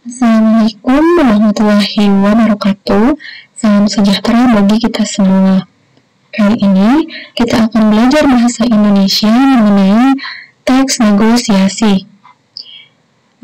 Assalamualaikum warahmatullahi wabarakatuh. Salam sejahtera bagi kita semua. Kali ini kita akan belajar bahasa Indonesia mengenai teks negosiasi.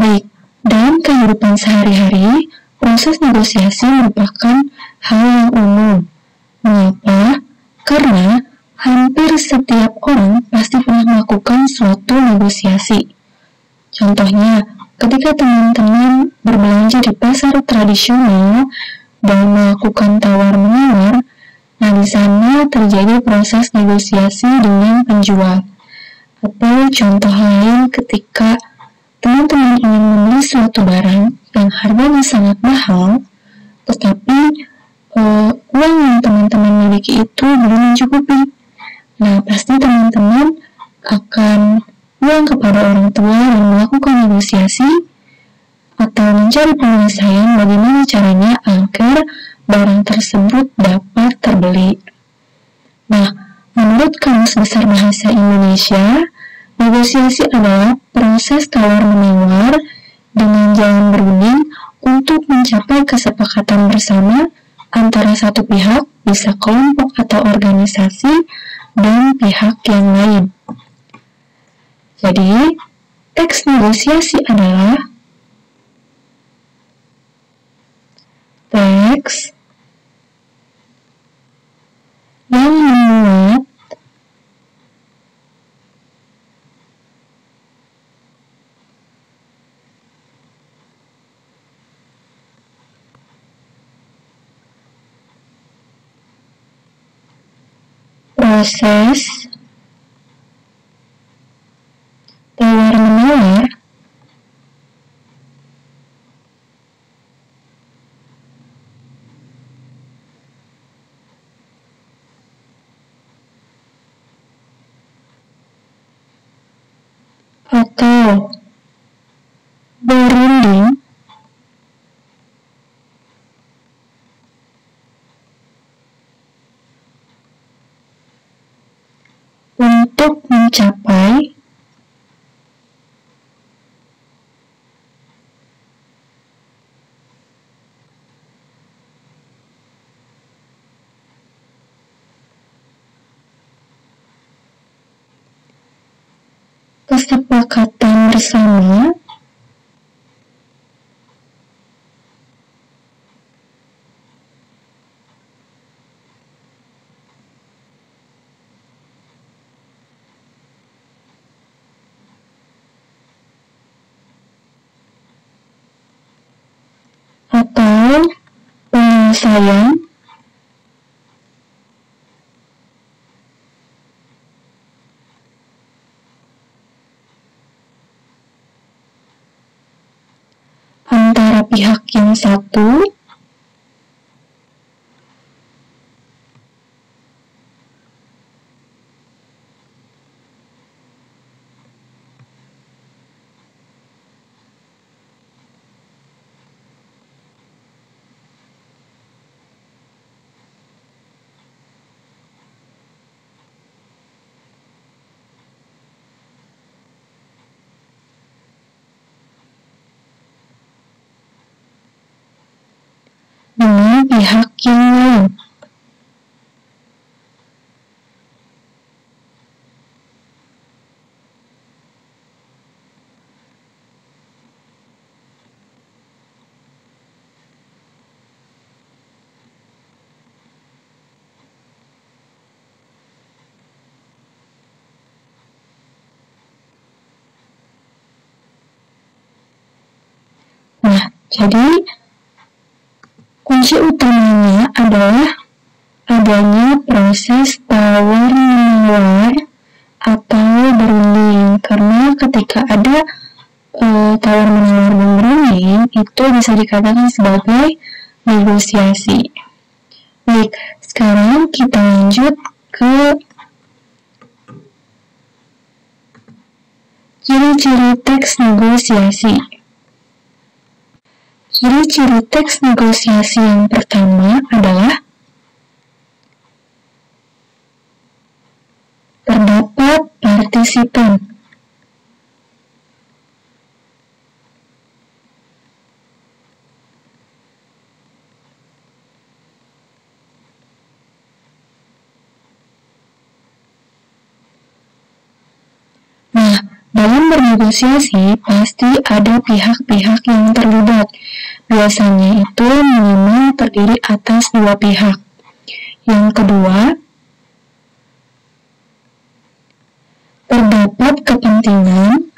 Baik, dalam kehidupan sehari-hari, proses negosiasi merupakan hal yang umum. Mengapa? Karena hampir setiap orang pasti pernah melakukan suatu negosiasi. Contohnya, ketika teman-teman berbelanja di pasar tradisional dan melakukan tawar-menawar, nah di sana terjadi proses negosiasi dengan penjual. Atau contoh lain ketika teman-teman ingin membeli suatu barang yang harganya sangat mahal, tetapi uang yang teman-teman miliki itu belum mencukupi. Nah, pasti teman-teman akan pulang kepada orang tua dan melakukan negosiasi atau mencari penyelesaian bagaimana caranya agar barang tersebut dapat terbeli. Nah, menurut Kamus Besar Bahasa Indonesia, negosiasi adalah proses tawar-menawar dengan jalan berunding untuk mencapai kesepakatan bersama antara satu pihak, bisa kelompok atau organisasi, dan pihak yang lain. Jadi, teks negosiasi adalah teks yang memuat proses tawar-menawar atau berunding untuk mencapai kesepakatan bersama atau penyelesaian antara pihak yang satu dengan pihak yang lain. Nah, jadi kunci utamanya adalah adanya proses tawar-menawar atau berunding. Karena ketika ada tawar-menawar dan berunding, itu bisa dikatakan sebagai negosiasi. Baik, sekarang kita lanjut ke ciri-ciri teks negosiasi. Ciri-ciri teks negosiasi yang pertama adalah terdapat partisipan. Dalam bernegosiasi, pasti ada pihak-pihak yang terlibat. Biasanya itu minimal terdiri atas dua pihak. Yang kedua, terdapat kepentingan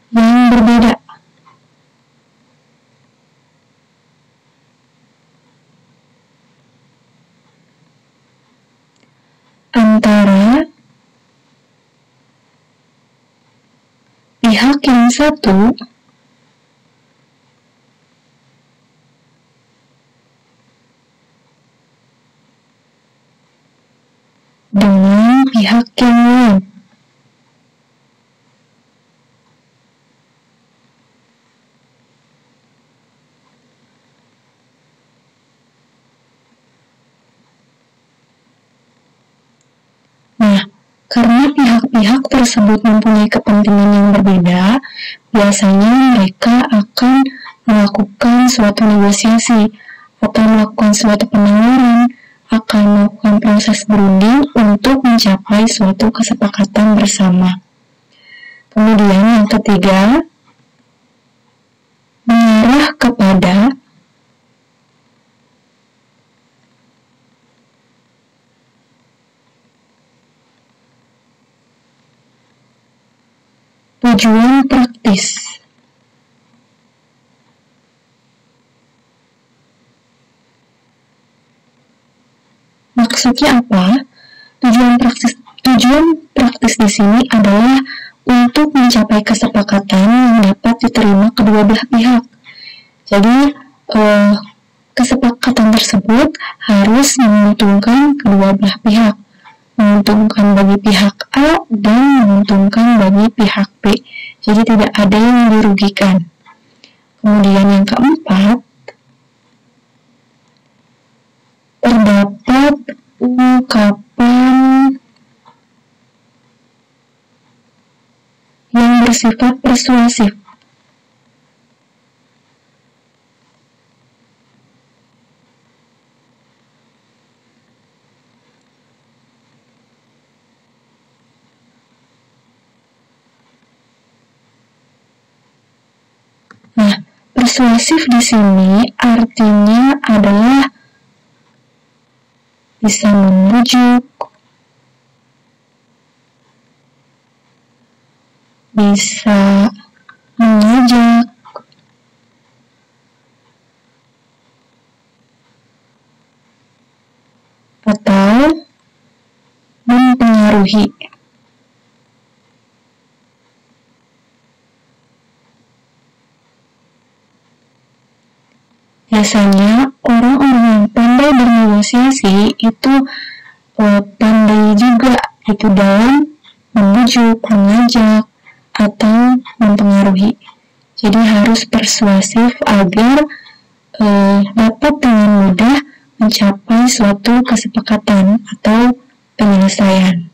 yang berbeda. Antara pihak yang satu dengan pihak yang lain. Nah, karena pihak-pihak tersebut mempunyai kepentingan yang berbeda, biasanya mereka akan melakukan suatu negosiasi atau melakukan suatu penawaran, akan melakukan proses berunding untuk mencapai suatu kesepakatan bersama. Kemudian yang ketiga, mengarah kepada tujuan praktis. Maksudnya apa? Tujuan praktis di sini adalah untuk mencapai kesepakatan yang dapat diterima kedua belah pihak. Jadi, kesepakatan tersebut harus menguntungkan kedua belah pihak, menguntungkan bagi pihak A dan menguntungkan bagi pihak B. Jadi tidak ada yang dirugikan. Kemudian yang keempat, terdapat ungkapan yang bersifat persuasif. Nah, persuasif di sini artinya adalah bisa membujuk, bisa mengajak, atau mempengaruhi. Biasanya orang-orang yang pandai bernegosiasi itu pandai juga itu dalam membujuk, mengajak, atau mempengaruhi. Jadi harus persuasif agar dapat dengan mudah mencapai suatu kesepakatan atau penyelesaian.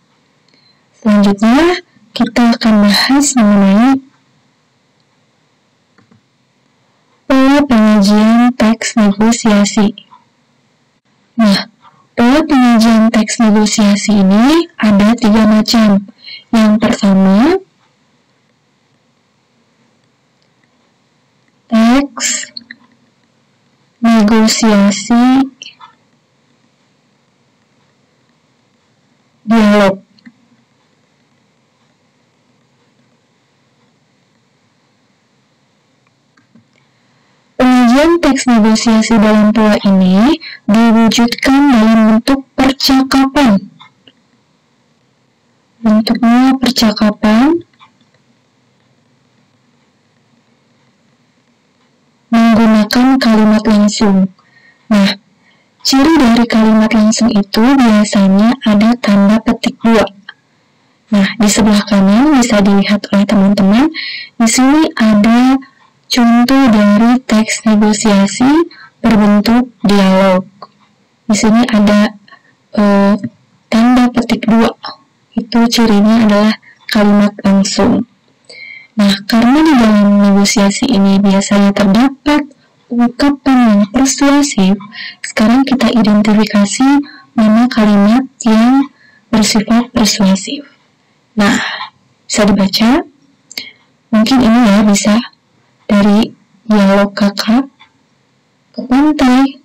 Selanjutnya kita akan bahas mengenai pola penyajian teks negosiasi. Nah, pola penyajian teks negosiasi ini ada 3 macam. Yang pertama, teks negosiasi dialog. Penyajian teks negosiasi dalam pola ini diwujudkan dalam bentuk percakapan. Bentuknya percakapan, menggunakan kalimat langsung. Nah, ciri dari kalimat langsung itu biasanya ada tanda petik 2. Nah, di sebelah kanan bisa dilihat oleh teman-teman. Di sini ada contoh dari teks negosiasi berbentuk dialog. Di sini ada tanda petik 2. Itu cirinya adalah kalimat langsung. Nah, karena di dalam negosiasi ini biasanya terdapat ungkapan yang persuasif, sekarang kita identifikasi mana kalimat yang bersifat persuasif. Nah, bisa dibaca. Mungkin ini ya bisa dari dialog kakak ke pantai.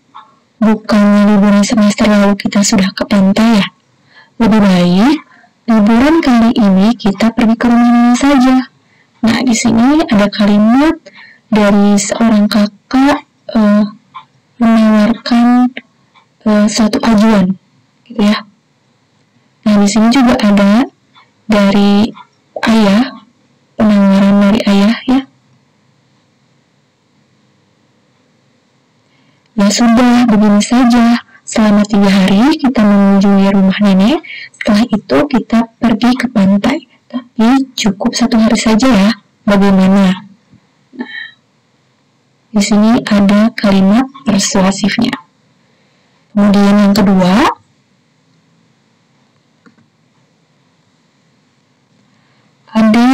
Bukannya liburan semester lalu kita sudah ke pantai ya? Lebih baik liburan kali ini kita pergi ke rumah Nina saja. Nah, di sini ada kalimat dari seorang kakak menawarkan suatu ajuan, gitu ya. Nah, di sini juga ada dari ayah, penawaran dari ayah ya. Ya sudah, begini saja. Selama 3 hari kita mengunjungi rumah nenek. Setelah itu kita pergi ke pantai. Tapi cukup 1 hari saja ya. Bagaimana? Nah, di sini ada kalimat persuasifnya. Kemudian yang kedua, ada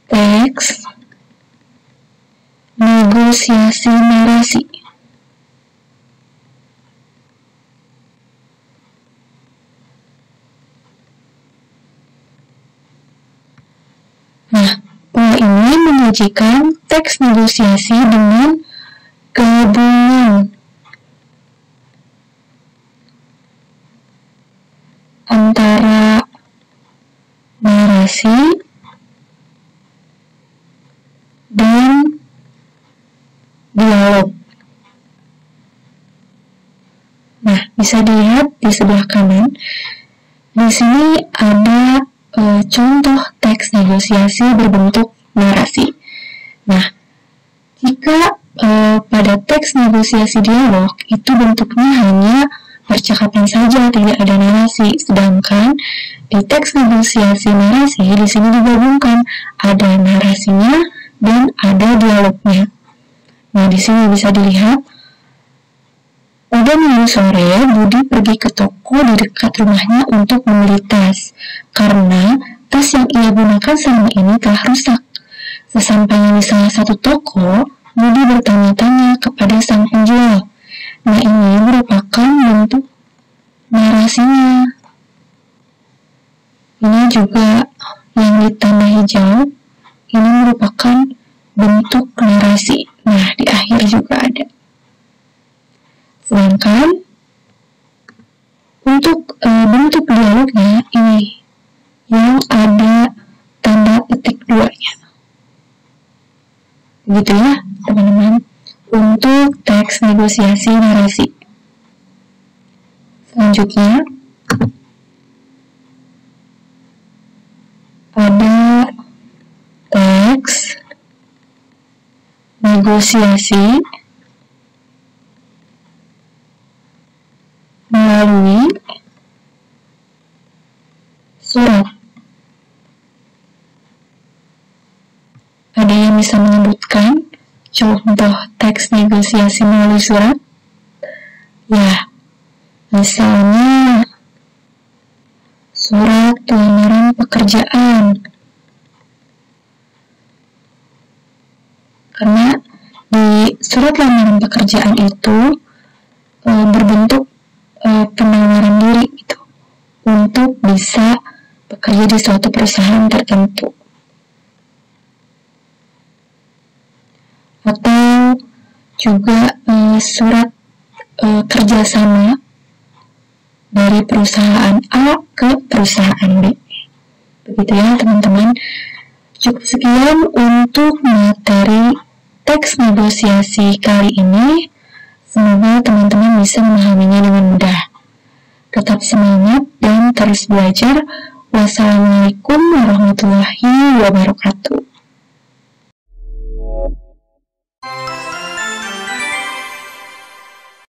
teks negosiasi narasi. Nah, pola ini menyajikan teks negosiasi dengan gabungan antara narasi dan dialog. Nah, bisa dilihat di sebelah kanan. Di sini ada contoh teks negosiasi berbentuk narasi. Nah, jika pada teks negosiasi dialog itu bentuknya hanya percakapan saja, tidak ada narasi. Sedangkan di teks negosiasi narasi di sini digabungkan ada narasinya dan ada dialognya. Nah, di sini bisa dilihat pada minggu sore Budi pergi ke toko di dekat rumahnya untuk membeli tas karena tas yang ia gunakan selama ini telah rusak. Sesampainya di salah satu toko, Budi bertanya-tanya kepada sang penjual. Nah, ini merupakan bentuk narasinya. Ini juga yang ditanda hijau, ini merupakan bentuk narasi. Nah, di akhir juga ada. Sedangkan untuk bentuk dialognya ini yang ada tanda petik 2-nya. Begitu ya, teman-teman, untuk teks negosiasi narasi. Selanjutnya ada teks negosiasi melalui surat. Ada yang bisa menyebutkan contoh teks negosiasi melalui surat? Ya, misalnya surat lamaran pekerjaan. Karena di surat lamaran pekerjaan itu berbentuk penawaran diri gitu, untuk bisa bekerja di suatu perusahaan tertentu. Atau juga surat kerjasama dari perusahaan A ke perusahaan B. Begitu ya, teman-teman. Cukup sekian untuk materi teks negosiasi kali ini. Semoga teman-teman bisa memahaminya dengan mudah. Tetap semangat dan terus belajar. Wassalamualaikum warahmatullahi wabarakatuh.